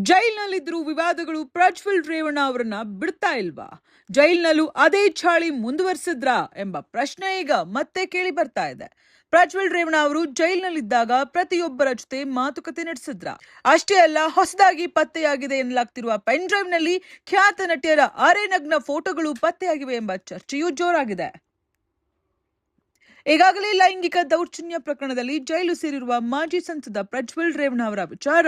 ಜೈಲಿನಲ್ಲಿದ್ದರೂ ವಿವಾದಗಳು ಪ್ರಜ್ವಲ್ ರೇವಣ್ಣ ಅವರನ್ನ ಬಿಡ್ತಾ ಇಲ್ವಾ? ಜೈಲಿನಲ್ಲೂ ಅದೇ ಚಾಳಿ ಮುಂದುವರಿಸಿದ್ರಾ ಎಂಬ ಪ್ರಶ್ನೆ ಈಗ ಮತ್ತೆ ಕೇಳಿ ಬರ್ತಾ ಇದೆ. ಪ್ರಜ್ವಲ್ ರೇವಣ್ಣ ಅವರು ಜೈಲಿನಲ್ಲಿದ್ದಾಗ ಪ್ರತಿಯೊಬ್ಬರ ಜೊತೆ ಮಾತುಕತೆ ನಡೆಸಿದ್ರ? ಅಷ್ಟೇ ಅಲ್ಲ, ಹೊಸದಾಗಿ ಪತ್ತೆಯಾಗಿದೆ ಎನ್ನಲಾಗ್ತಿರುವ ಪೆನ್ ಡ್ರೈವ್ ನಲ್ಲಿ ಖ್ಯಾತ ನಟಿಯರ ಅರೆನಗ್ನ ಫೋಟೋಗಳು ಪತ್ತೆಯಾಗಿವೆ ಎಂಬ ಚರ್ಚೆಯೂ ಜೋರಾಗಿದೆ. ಈಗಾಗಲೇ ಲೈಂಗಿಕ ದೌರ್ಜನ್ಯ ಪ್ರಕರಣದಲ್ಲಿ ಜೈಲು ಸೇರಿರುವ ಮಾಜಿ ಸಂಸದ ಪ್ರಜ್ವಲ್ ರೇವಣ್ಣ ಅವರ ವಿಚಾರ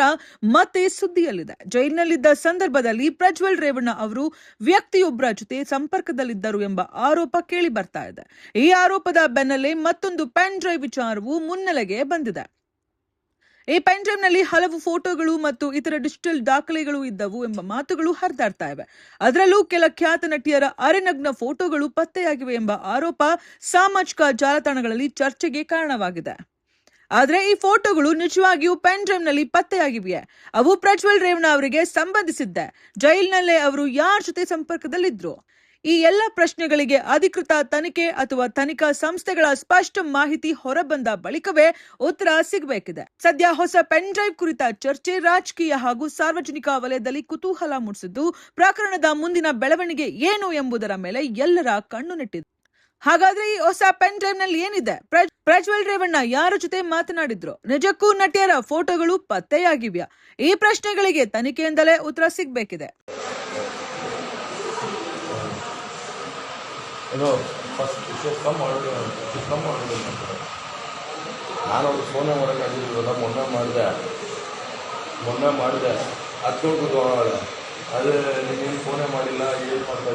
ಮತ್ತೆ ಸುದ್ದಿಯಲ್ಲಿದೆ. ಜೈಲಿನಲ್ಲಿದ್ದ ಸಂದರ್ಭದಲ್ಲಿ ಪ್ರಜ್ವಲ್ ರೇವಣ್ಣ ಅವರು ವ್ಯಕ್ತಿಯೊಬ್ಬರ ಜೊತೆ ಸಂಪರ್ಕದಲ್ಲಿದ್ದರು ಎಂಬ ಆರೋಪ ಕೇಳಿ ಬರ್ತಾ ಇದೆ. ಈ ಆರೋಪದ ಬೆನ್ನಲ್ಲೇ ಮತ್ತೊಂದು ಪೆನ್ ಡ್ರೈವ್ ವಿಚಾರವು ಮುನ್ನೆಲೆಗೆ ಬಂದಿದೆ. ಈ ಪೆನ್ ಡ್ರೈವ್ ನಲ್ಲಿ ಹಲವು ಫೋಟೋಗಳು ಮತ್ತು ಇತರ ಡಿಜಿಟಲ್ ದಾಖಲೆಗಳು ಇದ್ದವು ಎಂಬ ಮಾತುಗಳು ಹರಿದಾಡ್ತಾ ಇವೆ. ಅದರಲ್ಲೂ ಕೆಲ ಖ್ಯಾತ ನಟಿಯರ ಅರೆನಗ್ನ ಫೋಟೋಗಳು ಪತ್ತೆಯಾಗಿವೆ ಎಂಬ ಆರೋಪ ಸಾಮಾಜಿಕ ಜಾಲತಾಣಗಳಲ್ಲಿ ಚರ್ಚೆಗೆ ಕಾರಣವಾಗಿದೆ. ಆದ್ರೆ ಈ ಫೋಟೋಗಳು ನಿಜವಾಗಿಯೂ ಪೆನ್ ಡ್ರೈವ್ ನಲ್ಲಿ ಪತ್ತೆಯಾಗಿವೆಯೇ? ಅವು ಪ್ರಜ್ವಲ್ ರೇವಣ್ಣ ಅವರಿಗೆ ಸಂಬಂಧಿಸಿದ್ದೆ? ಜೈಲಿನಲ್ಲೇ ಅವರು ಯಾರ ಜೊತೆ ಸಂಪರ್ಕದಲ್ಲಿದ್ರು? ಈ ಎಲ್ಲ ಪ್ರಶ್ನೆಗಳಿಗೆ ಅಧಿಕೃತ ತನಿಖೆ ಅಥವಾ ತನಿಖಾ ಸಂಸ್ಥೆಗಳ ಸ್ಪಷ್ಟ ಮಾಹಿತಿ ಹೊರಬಂದ ಬಳಿಕವೇ ಉತ್ತರ ಸಿಗಬೇಕಿದೆ. ಸದ್ಯ ಹೊಸ ಪೆನ್ ಡ್ರೈವ್ ಕುರಿತ ಚರ್ಚೆ ರಾಜಕೀಯ ಹಾಗೂ ಸಾರ್ವಜನಿಕ ವಲಯದಲ್ಲಿ ಕುತೂಹಲ ಮೂಡಿಸಿದ್ದು, ಪ್ರಕರಣದ ಮುಂದಿನ ಬೆಳವಣಿಗೆ ಏನು ಎಂಬುದರ ಮೇಲೆ ಎಲ್ಲರ ಕಣ್ಣು ನೆಟ್ಟಿದೆ. ಹಾಗಾದ್ರೆ ಈ ಹೊಸ ಪೆನ್ ಡ್ರೈವ್ ನಲ್ಲಿ ಏನಿದೆ? ಪ್ರಜ್ವಲ್ ರೇವಣ್ಣ ಯಾರ ಜೊತೆ ಮಾತನಾಡಿದ್ರು? ನಿಜಕ್ಕೂ ನಟಿಯರ ಫೋಟೋಗಳು ಪತ್ತೆಯಾಗಿವ್ಯಾ? ಈ ಪ್ರಶ್ನೆಗಳಿಗೆ ತನಿಖೆಯಿಂದಲೇ ಉತ್ತರ ಸಿಗಬೇಕಿದೆ. ನಾನು ಅವ್ರಿಗೆ ಫೋನೇ ಮಾಡೋಕ್ಕಾಗಿದ್ದಿಲ್ಲ. ಮೊನ್ನೆ ಮಾಡಿದೆ ಹತ್ತು ಕೂತ್ಕೊಳ್ಳೋಣ. ಅದೇ ನೀನು ಫೋನೇ ಮಾಡಿಲ್ಲ, ಏನು ಮಾಡ್ತಾ